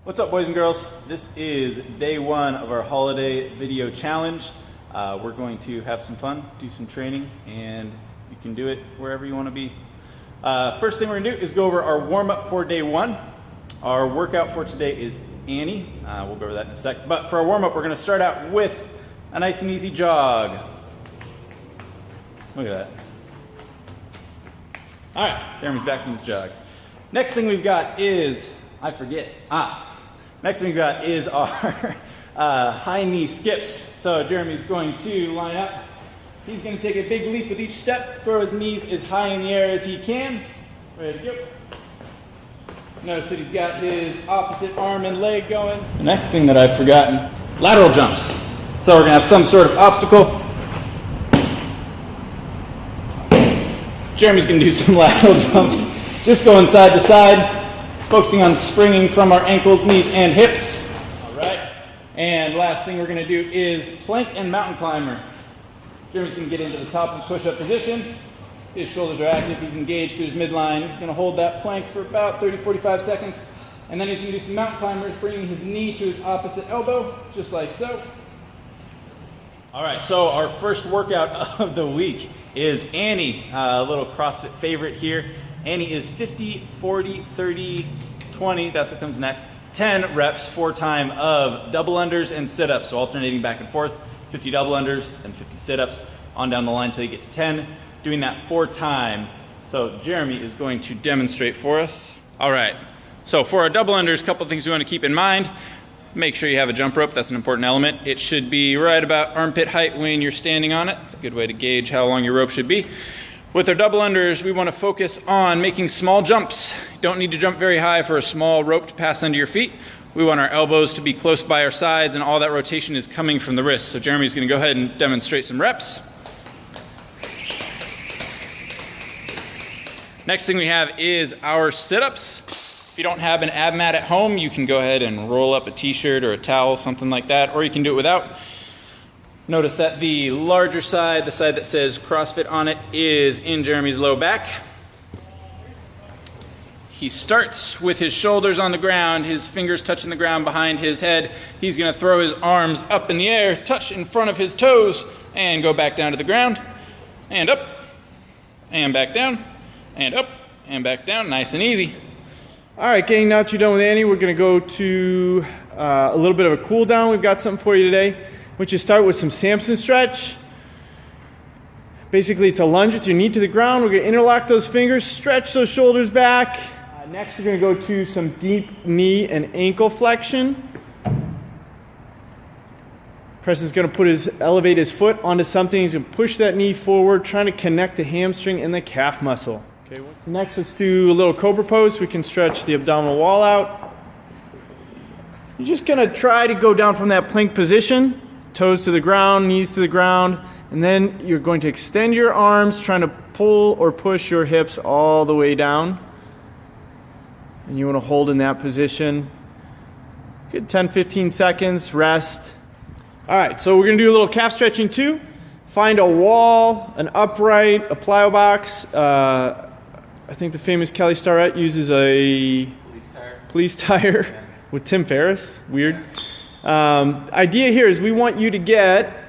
What's up, boys and girls? This is day one of our holiday video challenge. We're going to have some fun, do some training, and you can do it wherever you want to be. First thing we're gonna do is go over our warm-up for day one. Our workout for today is Annie. We'll go over that in a sec. But for our warm-up, we're gonna start out with a nice and easy jog. Look at that. All right, Jeremy's back from his jog. Next thing we've got is, next thing we've got is our high knee skips. So Jeremy's going to line up. He's going to take a big leap with each step, throw his knees as high in the air as he can. Ready to go. Notice that he's got his opposite arm and leg going. The next thing that I've forgotten, lateral jumps. So we're going to have some sort of obstacle. Jeremy's going to do some lateral jumps, just going side to side, focusing on springing from our ankles, knees, and hips. All right. And last thing we're going to do is plank and mountain climber. Jeremy's going to get into the top and push-up position. His shoulders are active. He's engaged through his midline. He's going to hold that plank for about 30-45 seconds. And then he's going to do some mountain climbers, bringing his knee to his opposite elbow, just like so. All right, so our first workout of the week is Annie, a little CrossFit favorite here. Annie is 50, 40, 30, 20, that's what comes next. 10 reps, 4 time of double unders and sit-ups, so alternating back and forth. 50 double unders and 50 sit-ups on down the line until you get to 10. Doing that 4 time. So Jeremy is going to demonstrate for us. All right, so for our double unders, a couple of things we want to keep in mind. Make sure you have a jump rope, that's an important element. It should be right about armpit height when you're standing on it. It's a good way to gauge how long your rope should be. With our double unders, we want to focus on making small jumps. You don't need to jump very high for a small rope to pass under your feet. We want our elbows to be close by our sides, and all that rotation is coming from the wrists. So Jeremy's going to go ahead and demonstrate some reps. Next thing we have is our sit-ups. If you don't have an ab mat at home, you can go ahead and roll up a t-shirt or a towel, something like that, or you can do it without. Notice that the larger side, the side that says CrossFit on it, is in Jeremy's low back. He starts with his shoulders on the ground, his fingers touching the ground behind his head. He's going to throw his arms up in the air, touch in front of his toes, and go back down to the ground, and up, and back down, and up, and back down, nice and easy. All right, gang, now that you're done with Annie, we're gonna go to a little bit of a cool down. We've got something for you today. Which you start with some Samson stretch. Basically, it's a lunge with your knee to the ground. We're gonna interlock those fingers, stretch those shoulders back. Next, we're gonna go to some deep knee and ankle flexion. Preston's gonna elevate his foot onto something. He's gonna push that knee forward, trying to connect the hamstring and the calf muscle. Okay. Next, let's do a little cobra pose so we can stretch the abdominal wall out. You're just gonna try to go down from that plank position, toes to the ground, knees to the ground, and then you're going to extend your arms, trying to pull or push your hips all the way down. And you wanna hold in that position. Good 10-15 seconds, rest. All right, so we're gonna do a little calf stretching too. Find a wall, an upright, a plyo box. I think the famous Kelly Starrett uses a police tire with Tim Ferriss. Weird. Idea here is we want you to get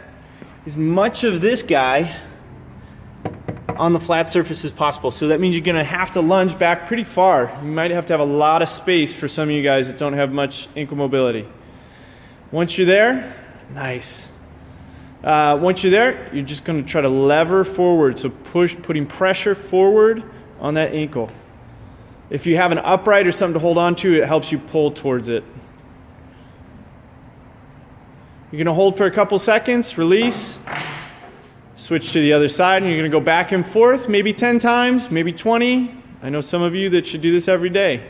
as much of this guy on the flat surface as possible. So that means you're gonna have to lunge back pretty far. You might have to have a lot of space for some of you guys that don't have much ankle mobility. Once you're there, nice. Once you're there, you're just gonna try to lever forward. So putting pressure forward on that ankle. If you have an upright or something to hold on to, it helps you pull towards it. You're gonna hold for a couple seconds, release, switch to the other side, and you're gonna go back and forth, maybe 10 times, maybe 20. I know some of you that should do this every day.